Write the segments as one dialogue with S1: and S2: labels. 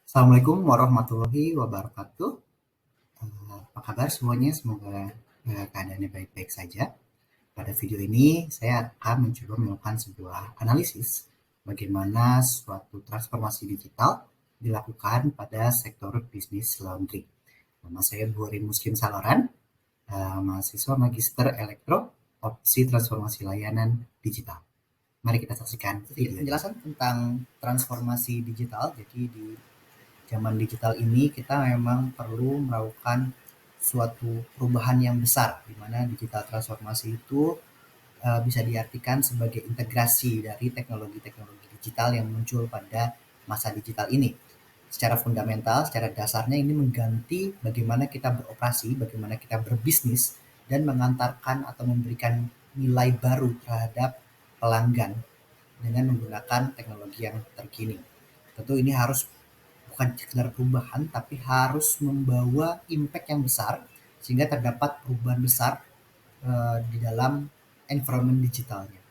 S1: Assalamualaikum warahmatullahi wabarakatuh. Apa kabar semuanya? Semoga keadaannya baik-baik saja. Pada video ini saya akan mencoba melakukan sebuah analisis bagaimana suatu transformasi digital dilakukan pada sektor bisnis laundry. Nama saya Buhari Muslim Saloran, mahasiswa Magister Elektro, opsi transformasi layanan digital. Mari kita saksikan video penjelasan tentang transformasi digital. Jadi di zaman digital ini kita memang perlu melakukan suatu perubahan yang besar, di mana digital transformasi itu bisa diartikan sebagai integrasi dari teknologi-teknologi digital yang muncul pada masa digital ini. Secara fundamental, secara dasarnya ini mengganti bagaimana kita beroperasi, bagaimana kita berbisnis, dan mengantarkan atau memberikan nilai baru terhadap pelanggan dengan menggunakan teknologi yang terkini. Tentu ini harus bukan sekedar perubahan, tapi harus membawa impact yang besar sehingga terdapat perubahan besar di dalam environment digitalnya.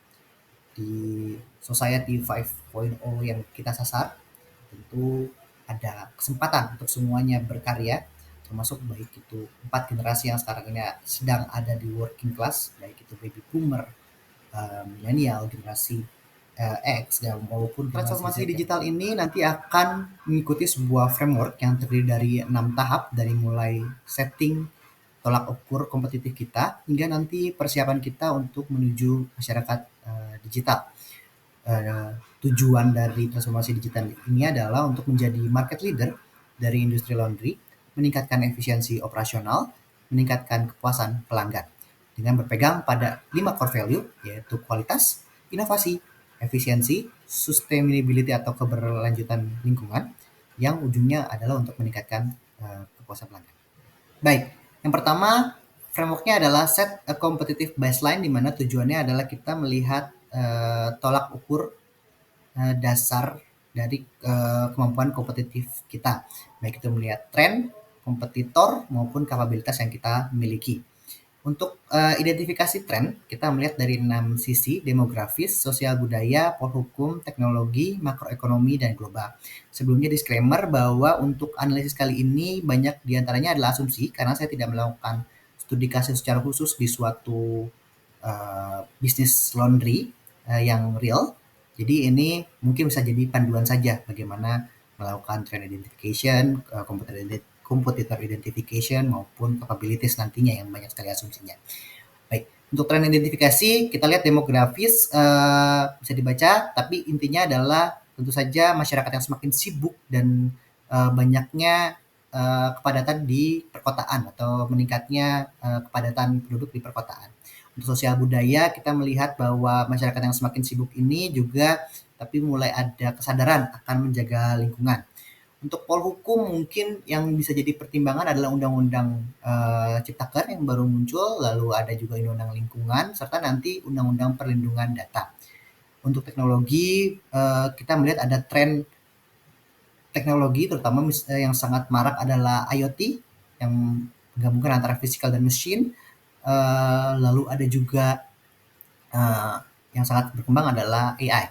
S1: Di Society 5.0 yang kita sasar, tentu ada kesempatan untuk semuanya berkarya, termasuk baik itu 4 generasi yang sekarang ini sedang ada di working class, baik itu baby boomer, milenial, generasi X, dan maupun transformasi digital ini nanti akan mengikuti sebuah framework yang terdiri dari 6 tahap, dari mulai setting tolak ukur kompetitif kita hingga nanti persiapan kita untuk menuju masyarakat digital. Tujuan dari transformasi digital ini adalah untuk menjadi market leader dari industri laundry, meningkatkan efisiensi operasional, meningkatkan kepuasan pelanggan dengan berpegang pada 5 core value, yaitu kualitas, inovasi, efisiensi, sustainability atau keberlanjutan lingkungan, yang ujungnya adalah untuk meningkatkan kepuasan pelanggan. Baik, yang pertama frameworknya adalah set a competitive baseline, di mana tujuannya adalah kita melihat tolak ukur dasar dari kemampuan kompetitif kita, baik itu melihat tren, kompetitor maupun kapabilitas yang kita miliki. Untuk identifikasi tren, kita melihat dari 6 sisi: demografis, sosial budaya, polhukum, teknologi, makroekonomi, dan global. Sebelumnya disclaimer bahwa untuk analisis kali ini banyak diantaranya adalah asumsi, karena saya tidak melakukan studi kasus secara khusus di suatu bisnis laundry yang real. Jadi ini mungkin bisa jadi panduan saja bagaimana melakukan trend identification, competitor identification, maupun capabilities nantinya yang banyak sekali asumsinya. Baik, untuk tren identifikasi kita lihat demografis bisa dibaca, tapi intinya adalah tentu saja masyarakat yang semakin sibuk dan banyaknya kepadatan di perkotaan atau meningkatnya kepadatan penduduk di perkotaan. Untuk sosial budaya kita melihat bahwa masyarakat yang semakin sibuk ini juga tapi mulai ada kesadaran akan menjaga lingkungan. Untuk polhukum mungkin yang bisa jadi pertimbangan adalah undang-undang Ciptaker yang baru muncul, lalu ada juga undang-undang lingkungan, serta nanti undang-undang perlindungan data. Untuk teknologi kita melihat ada tren teknologi, terutama yang sangat marak adalah IoT yang menggabungkan antara physical dan machine. Lalu ada juga yang sangat berkembang adalah AI.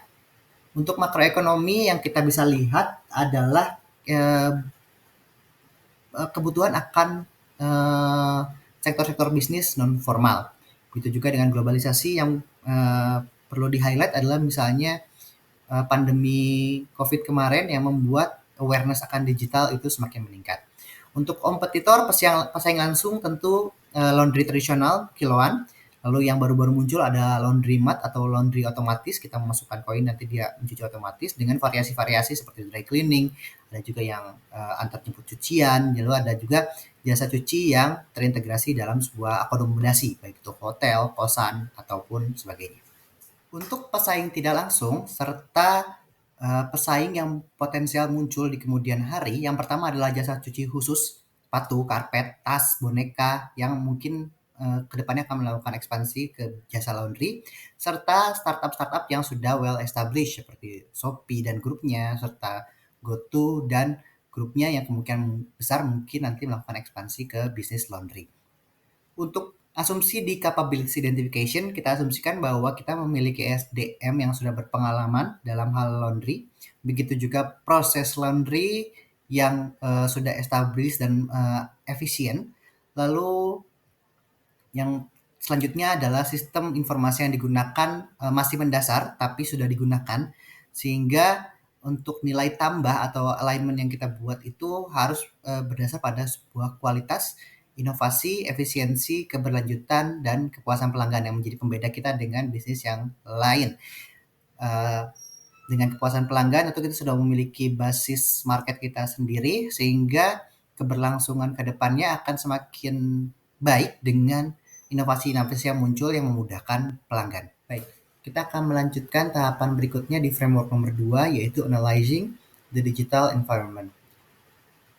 S1: Untuk makroekonomi yang kita bisa lihat adalah kebutuhan akan sektor-sektor bisnis non formal. Begitu juga dengan globalisasi yang perlu di-highlight adalah misalnya pandemi COVID kemarin yang membuat awareness akan digital itu semakin meningkat. Untuk kompetitor pesaing langsung tentu laundry tradisional kiloan. Lalu yang baru-baru muncul ada laundry mat atau laundry otomatis, kita memasukkan koin nanti dia mencuci otomatis dengan variasi-variasi seperti dry cleaning, ada juga yang antar jemput cucian, lalu ada juga jasa cuci yang terintegrasi dalam sebuah akomodasi, baik itu hotel, kosan, ataupun sebagainya. Untuk pesaing tidak langsung serta pesaing yang potensial muncul di kemudian hari, yang pertama adalah jasa cuci khusus, sepatu, karpet, tas, boneka yang mungkin kedepannya akan melakukan ekspansi ke jasa laundry, serta startup-startup yang sudah well established seperti Shopee dan grupnya, serta GoTo dan grupnya yang kemungkinan besar mungkin nanti melakukan ekspansi ke bisnis laundry. Untuk asumsi di capability identification, kita asumsikan bahwa kita memiliki SDM yang sudah berpengalaman dalam hal laundry. Begitu juga proses laundry yang sudah established dan efisien. Lalu yang selanjutnya adalah sistem informasi yang digunakan masih mendasar tapi sudah digunakan, sehingga untuk nilai tambah atau alignment yang kita buat itu harus berdasar pada sebuah kualitas, inovasi, efisiensi, keberlanjutan, dan kepuasan pelanggan yang menjadi pembeda kita dengan bisnis yang lain. Eh, dengan kepuasan pelanggan itu kita sudah memiliki basis market kita sendiri, sehingga keberlangsungan ke depannya akan semakin baik dengan inovasi-inovasi yang muncul yang memudahkan pelanggan. Baik, kita akan melanjutkan tahapan berikutnya di framework nomor 2, yaitu analyzing the digital environment.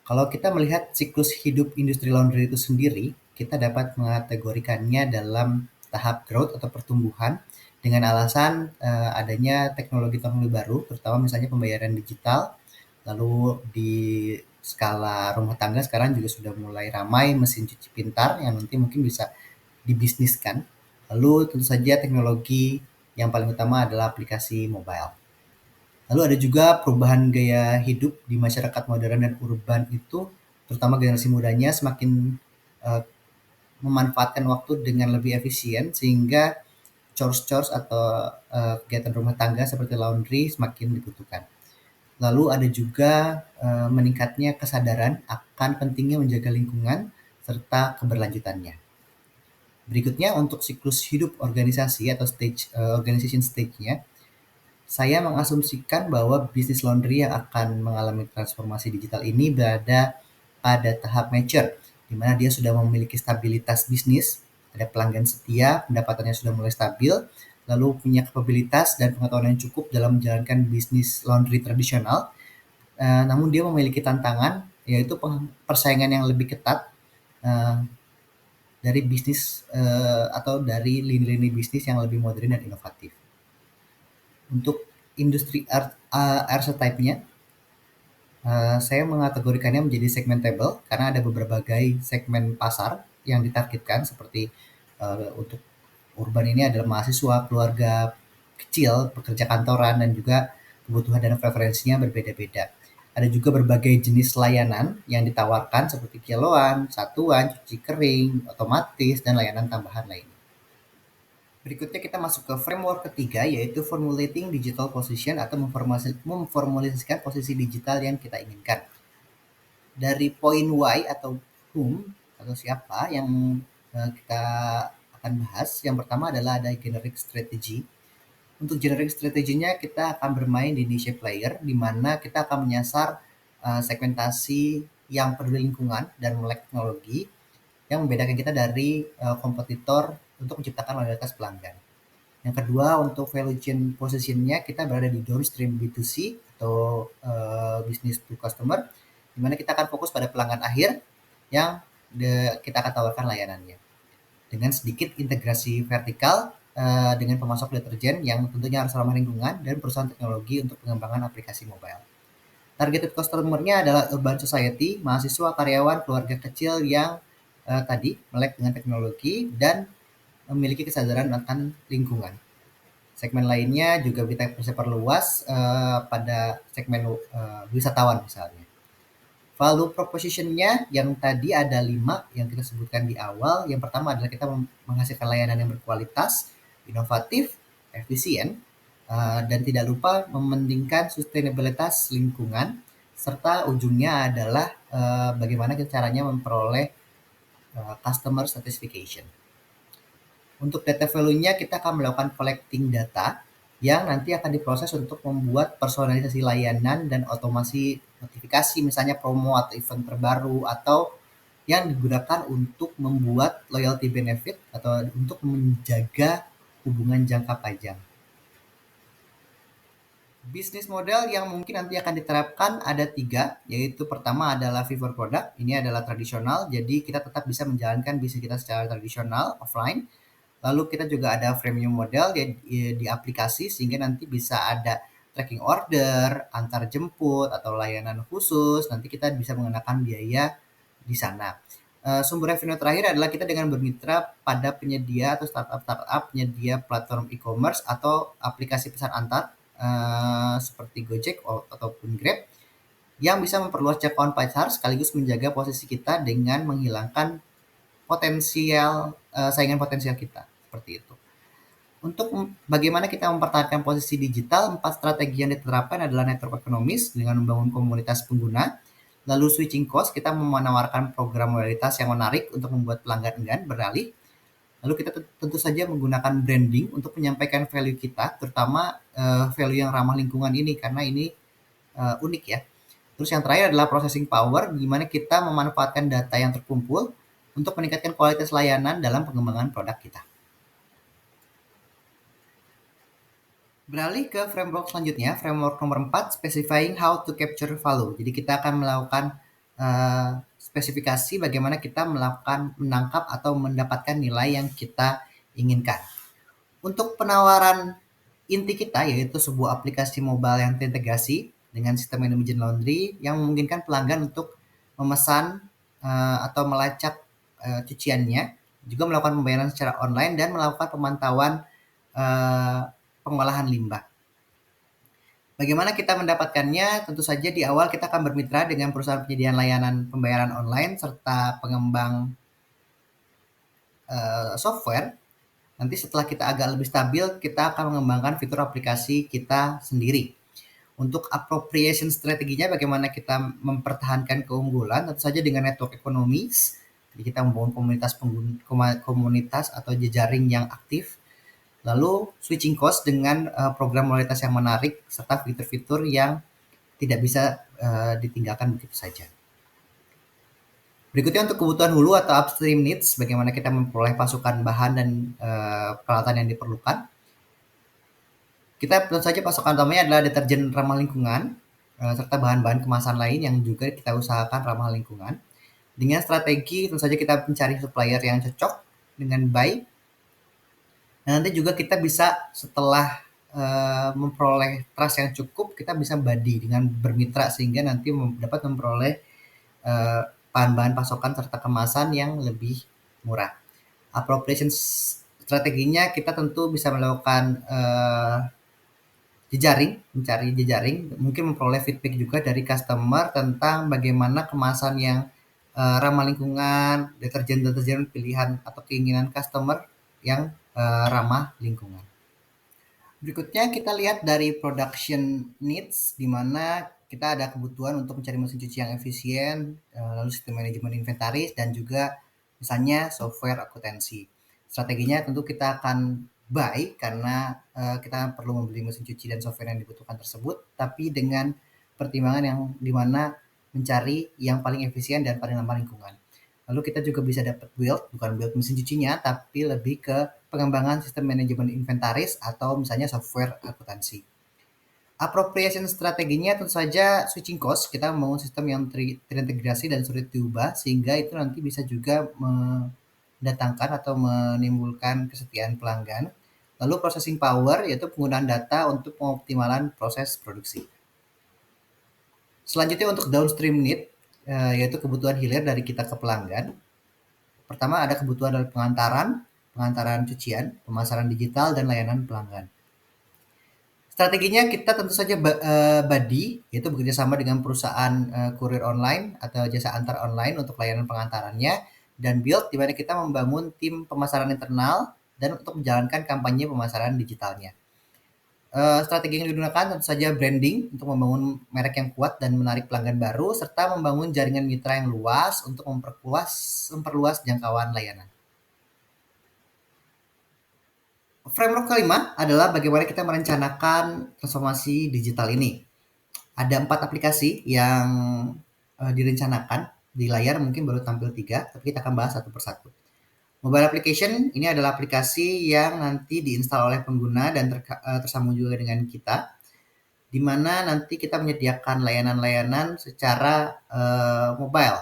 S1: Kalau kita melihat siklus hidup industri laundry itu sendiri, kita dapat mengategorikannya dalam tahap growth atau pertumbuhan dengan alasan adanya teknologi-teknologi baru, terutama misalnya pembayaran digital. Lalu di skala rumah tangga sekarang juga sudah mulai ramai mesin cuci pintar yang nanti mungkin bisa dibisniskan. Lalu tentu saja teknologi yang paling utama adalah aplikasi mobile. Lalu ada juga perubahan gaya hidup di masyarakat modern dan urban itu, terutama generasi mudanya semakin uh, memanfaatkan waktu dengan lebih efisien, sehingga chores-chores atau kegiatan rumah tangga seperti laundry semakin dibutuhkan. Lalu ada juga meningkatnya kesadaran akan pentingnya menjaga lingkungan serta keberlanjutannya. Berikutnya untuk siklus hidup organisasi atau organization stage-nya, saya mengasumsikan bahwa bisnis laundry yang akan mengalami transformasi digital ini berada pada tahap mature, di mana dia sudah memiliki stabilitas bisnis, ada pelanggan setia, pendapatannya sudah mulai stabil, lalu punya kapabilitas dan pengetahuan yang cukup dalam menjalankan bisnis laundry tradisional. Namun dia memiliki tantangan, yaitu persaingan yang lebih ketat eh, dari bisnis atau dari lini-lini bisnis yang lebih modern dan inovatif. Untuk industri archetype-nya, saya mengategorikannya menjadi segmentable karena ada beberapa segmen pasar yang ditargetkan, seperti untuk urban ini adalah mahasiswa, keluarga kecil, pekerja kantoran, dan juga kebutuhan dan preferensinya berbeda-beda. Ada juga berbagai jenis layanan yang ditawarkan seperti kiloan, satuan, cuci kering, otomatis, dan layanan tambahan lainnya. Berikutnya kita masuk ke framework ketiga, yaitu formulating digital position atau memformulasikan posisi digital yang kita inginkan. Dari poin why atau whom atau siapa yang kita akan bahas. Yang pertama adalah ada generic strategy. Untuk generic strateginya kita akan bermain di niche player, di mana kita akan menyasar segmentasi yang peduli lingkungan dan melek teknologi yang membedakan kita dari kompetitor untuk menciptakan loyalitas pelanggan. Yang kedua, untuk value chain positionnya kita berada di downstream B2C atau business to customer, di mana kita akan fokus pada pelanggan akhir yang kita akan tawarkan layanannya. Dengan sedikit integrasi vertikal dengan pemasok deterjen yang tentunya harus ramah lingkungan dan perusahaan teknologi untuk pengembangan aplikasi mobile. Targeted customer-nya adalah urban society, mahasiswa, karyawan, keluarga kecil yang tadi melek dengan teknologi dan memiliki kesadaran akan lingkungan. Segmen lainnya juga kita bisa perluas pada segmen wisatawan misalnya. Value proposition-nya yang tadi ada 5 yang kita sebutkan di awal. Yang pertama adalah kita menghasilkan layanan yang berkualitas, inovatif, efisien, dan tidak lupa mementingkan sustainabilitas lingkungan, serta ujungnya adalah bagaimana caranya memperoleh customer satisfaction. Untuk data value-nya kita akan melakukan collecting data yang nanti akan diproses untuk membuat personalisasi layanan dan otomasi notifikasi, misalnya promo atau event terbaru, atau yang digunakan untuk membuat loyalty benefit atau untuk menjaga hubungan jangka panjang. Bisnis model yang mungkin nanti akan diterapkan ada 3, yaitu pertama adalah fee for product. Ini adalah tradisional, jadi kita tetap bisa menjalankan bisnis kita secara tradisional, offline. Lalu kita juga ada freemium model di aplikasi, sehingga nanti bisa ada tracking order, antar jemput, atau layanan khusus. Nanti kita bisa mengenakan biaya di sana. Sumber revenue terakhir adalah kita dengan bermitra pada penyedia atau startup penyedia platform e-commerce atau aplikasi pesan antar seperti Gojek ataupun Grab, yang bisa memperluas jangkauan pasar sekaligus menjaga posisi kita dengan menghilangkan saingan potensial kita, seperti itu. Untuk bagaimana kita mempertahankan posisi digital, 4 strategi yang diterapkan adalah network ekonomis dengan membangun komunitas pengguna, lalu switching cost, kita menawarkan program loyalitas yang menarik untuk membuat pelanggan enggan beralih, lalu kita tentu saja menggunakan branding untuk menyampaikan value kita, terutama value yang ramah lingkungan ini, karena ini unik ya. Terus yang terakhir adalah processing power, di mana kita memanfaatkan data yang terkumpul untuk meningkatkan kualitas layanan dalam pengembangan produk kita. Beralih ke framework selanjutnya, framework nomor 4, specifying how to capture value. Jadi kita akan melakukan spesifikasi bagaimana kita menangkap atau mendapatkan nilai yang kita inginkan. Untuk penawaran inti kita, yaitu sebuah aplikasi mobile yang terintegrasi dengan sistem manajemen laundry yang memungkinkan pelanggan untuk memesan atau melacak cuciannya, juga melakukan pembayaran secara online dan melakukan pemantauan pengolahan limbah. Bagaimana kita mendapatkannya? Tentu saja di awal kita akan bermitra dengan perusahaan penyediaan layanan pembayaran online serta pengembang software. Nanti setelah kita agak lebih stabil, kita akan mengembangkan fitur aplikasi kita sendiri. Untuk appropriation strateginya, bagaimana kita mempertahankan keunggulan, tentu saja dengan network ekonomis. Jadi kita membangun komunitas atau jejaring yang aktif. Lalu switching cost dengan program loyalitas yang menarik serta fitur-fitur yang tidak bisa ditinggalkan begitu saja. Berikutnya untuk kebutuhan hulu atau upstream needs, bagaimana kita memperoleh pasokan bahan dan peralatan yang diperlukan. Kita tentu saja pasokan utamanya adalah deterjen ramah lingkungan serta bahan-bahan kemasan lain yang juga kita usahakan ramah lingkungan. Dengan strategi tentu saja kita mencari supplier yang cocok dengan baik. Nah, nanti juga kita bisa setelah memperoleh trust yang cukup, kita bisa buddy dengan bermitra sehingga nanti dapat memperoleh bahan-bahan pasokan serta kemasan yang lebih murah. Appropriation strateginya kita tentu bisa melakukan mencari jejaring, mungkin memperoleh feedback juga dari customer tentang bagaimana kemasan yang ramah lingkungan, deterjen pilihan atau keinginan customer yang ramah lingkungan. Berikutnya kita lihat dari production needs, di mana kita ada kebutuhan untuk mencari mesin cuci yang efisien, lalu sistem manajemen inventaris, dan juga misalnya software akuntansi. Strateginya tentu kita akan buy karena kita perlu membeli mesin cuci dan software yang dibutuhkan tersebut, tapi dengan pertimbangan yang dimana mencari yang paling efisien dan paling ramah lingkungan. Lalu kita juga bisa dapat bukan build mesin cucinya, tapi lebih ke pengembangan sistem manajemen inventaris atau misalnya software akuntansi. Appropriation strateginya tentu saja switching cost, kita membangun sistem yang terintegrasi dan sulit diubah, sehingga itu nanti bisa juga mendatangkan atau menimbulkan kesetiaan pelanggan. Lalu processing power, yaitu penggunaan data untuk pengoptimalan proses produksi. Selanjutnya untuk downstream need, yaitu kebutuhan hilir dari kita ke pelanggan. Pertama ada kebutuhan dari pengantaran cucian, pemasaran digital, dan layanan pelanggan. Strateginya kita tentu saja buddy, yaitu bekerja sama dengan perusahaan kurir online atau jasa antar online untuk layanan pengantarannya, dan build, di mana kita membangun tim pemasaran internal dan untuk menjalankan kampanye pemasaran digitalnya. Strategi yang digunakan tentu saja branding untuk membangun merek yang kuat dan menarik pelanggan baru, serta membangun jaringan mitra yang luas untuk memperluas jangkauan layanan. Framework kelima adalah bagaimana kita merencanakan transformasi digital ini. Ada 4 aplikasi yang direncanakan, di layar mungkin baru tampil 3, tapi kita akan bahas satu persatu. Mobile application ini adalah aplikasi yang nanti diinstal oleh pengguna dan tersambung juga dengan kita, di mana nanti kita menyediakan layanan-layanan secara mobile.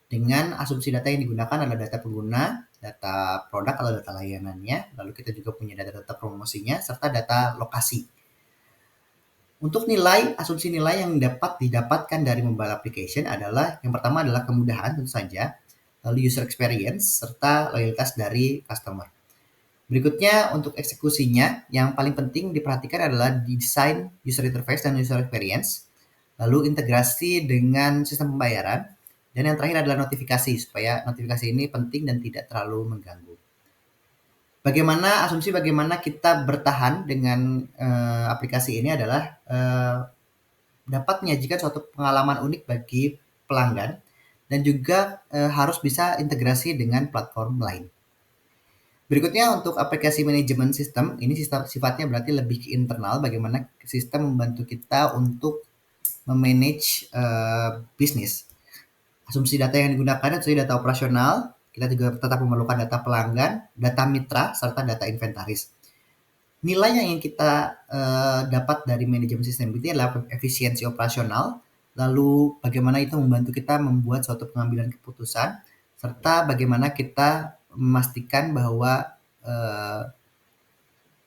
S1: Dengan asumsi data yang digunakan adalah data pengguna, data produk atau data layanannya, lalu kita juga punya data-data promosinya, serta data lokasi. Untuk asumsi nilai yang dapat didapatkan dari mobile application adalah, yang pertama adalah kemudahan tentu saja, lalu user experience, serta loyalitas dari customer. Berikutnya untuk eksekusinya, yang paling penting diperhatikan adalah desain user interface dan user experience. lalu integrasi dengan sistem pembayaran, dan yang terakhir adalah notifikasi, supaya notifikasi ini penting dan tidak terlalu mengganggu. Bagaimana kita bertahan dengan aplikasi ini adalah dapat menyajikan suatu pengalaman unik bagi pelanggan dan juga harus bisa integrasi dengan platform lain. Berikutnya untuk aplikasi manajemen sistem, ini sifatnya berarti lebih ke internal, bagaimana sistem membantu kita untuk memanage bisnis. Asumsi data yang digunakan itu data operasional, kita juga tetap memerlukan data pelanggan, data mitra, serta data inventaris. Nilai yang ingin kita dapat dari manajemen sistem itu adalah efisiensi operasional, lalu bagaimana itu membantu kita membuat suatu pengambilan keputusan, serta bagaimana kita memastikan bahwa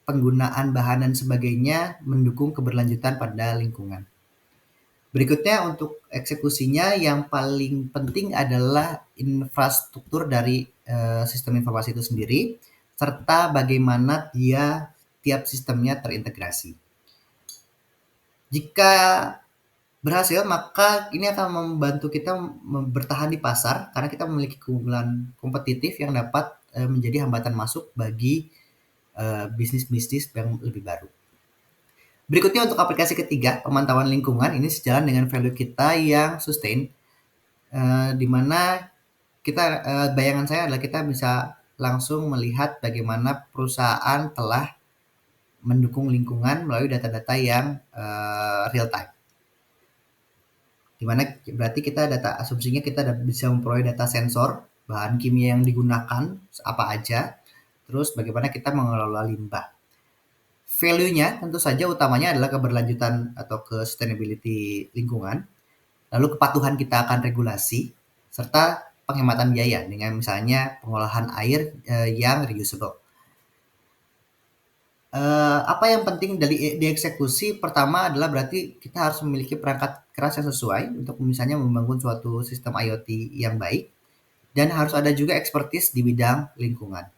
S1: penggunaan bahan dan sebagainya mendukung keberlanjutan pada lingkungan. Berikutnya untuk eksekusinya yang paling penting adalah infrastruktur dari sistem informasi itu sendiri, serta bagaimana dia tiap sistemnya terintegrasi. Jika berhasil, maka ini akan membantu kita bertahan di pasar karena kita memiliki keunggulan kompetitif yang dapat menjadi hambatan masuk bagi bisnis-bisnis yang lebih baru. Berikutnya untuk aplikasi ketiga, pemantauan lingkungan, ini sejalan dengan value kita yang sustain, di mana kita bayangan saya adalah kita bisa langsung melihat bagaimana perusahaan telah mendukung lingkungan melalui data-data yang real time. Dimana berarti kita asumsinya kita bisa memperoleh data sensor, bahan kimia yang digunakan, apa aja, terus bagaimana kita mengelola limbah. Value-nya tentu saja utamanya adalah keberlanjutan atau ke sustainability lingkungan, lalu kepatuhan kita akan regulasi, serta penghematan biaya dengan misalnya pengolahan air yang reusable. Apa yang penting dari dieksekusi pertama adalah berarti kita harus memiliki perangkat keras yang sesuai untuk misalnya membangun suatu sistem IoT yang baik, dan harus ada juga expertise di bidang lingkungan.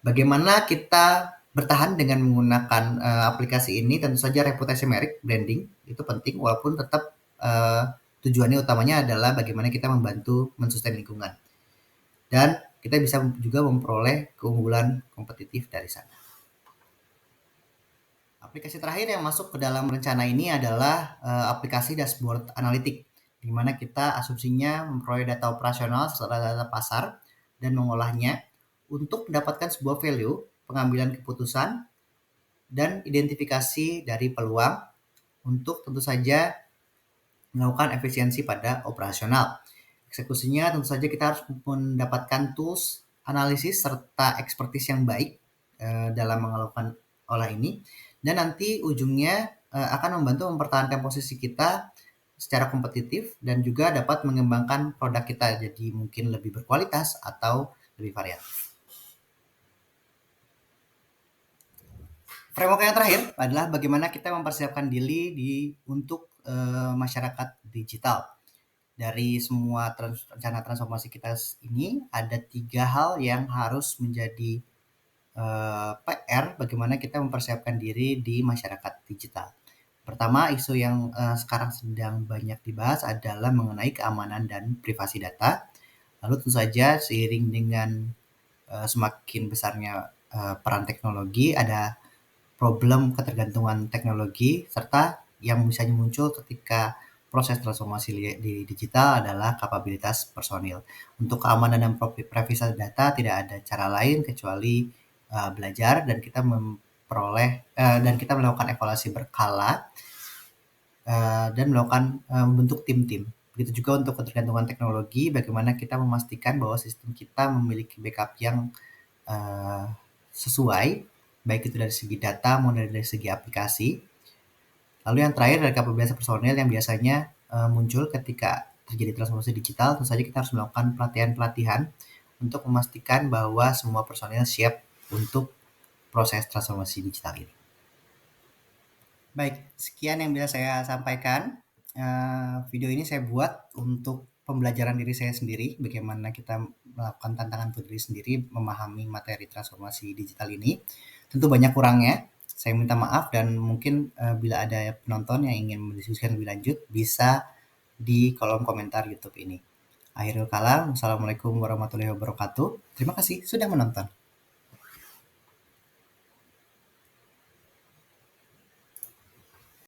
S1: Bagaimana kita bertahan dengan menggunakan aplikasi ini, tentu saja reputasi merek, branding, itu penting walaupun tetap tujuannya utamanya adalah bagaimana kita membantu mensustain lingkungan. Dan kita bisa juga memperoleh keunggulan kompetitif dari sana. Aplikasi terakhir yang masuk ke dalam rencana ini adalah aplikasi dashboard analitik, di mana kita asumsinya memperoleh data operasional serta data pasar dan mengolahnya untuk mendapatkan sebuah value, pengambilan keputusan, dan identifikasi dari peluang untuk tentu saja melakukan efisiensi pada operasional. Eksekusinya tentu saja kita harus mendapatkan tools, analisis, serta expertise yang baik dalam melakukan olah ini. Dan nanti ujungnya akan membantu mempertahankan posisi kita secara kompetitif dan juga dapat mengembangkan produk kita jadi mungkin lebih berkualitas atau lebih variatif. Framework yang terakhir adalah bagaimana kita mempersiapkan diri untuk masyarakat digital. Dari semua rencana transformasi kita ini ada 3 hal yang harus menjadi PR bagaimana kita mempersiapkan diri di masyarakat digital. Pertama, isu yang sekarang sedang banyak dibahas adalah mengenai keamanan dan privasi data. Lalu tentu saja seiring dengan semakin besarnya peran teknologi, ada problem ketergantungan teknologi, serta yang bisa muncul ketika proses transformasi di digital adalah kapabilitas personil. Untuk keamanan dan privasi data tidak ada cara lain kecuali belajar dan kita memperoleh dan kita melakukan evaluasi berkala dan melakukan membentuk tim-tim. Begitu juga untuk ketergantungan teknologi, bagaimana kita memastikan bahwa sistem kita memiliki backup yang sesuai, baik itu dari segi data maupun dari segi aplikasi. Lalu yang terakhir dari kapabilitas personil yang biasanya muncul ketika terjadi transformasi digital, tentu saja kita harus melakukan pelatihan-pelatihan untuk memastikan bahwa semua personil siap untuk proses transformasi digital ini. Baik, sekian yang bisa saya sampaikan. Video ini saya buat untuk pembelajaran diri saya sendiri, bagaimana kita melakukan tantangan untuk diri sendiri, memahami materi transformasi digital ini. Tentu banyak kurangnya, Saya minta maaf dan mungkin bila ada penonton yang ingin mendiskusikan lebih lanjut bisa di kolom komentar YouTube ini. Akhirul kalam, wassalamualaikum warahmatullahi wabarakatuh. Terima kasih sudah menonton.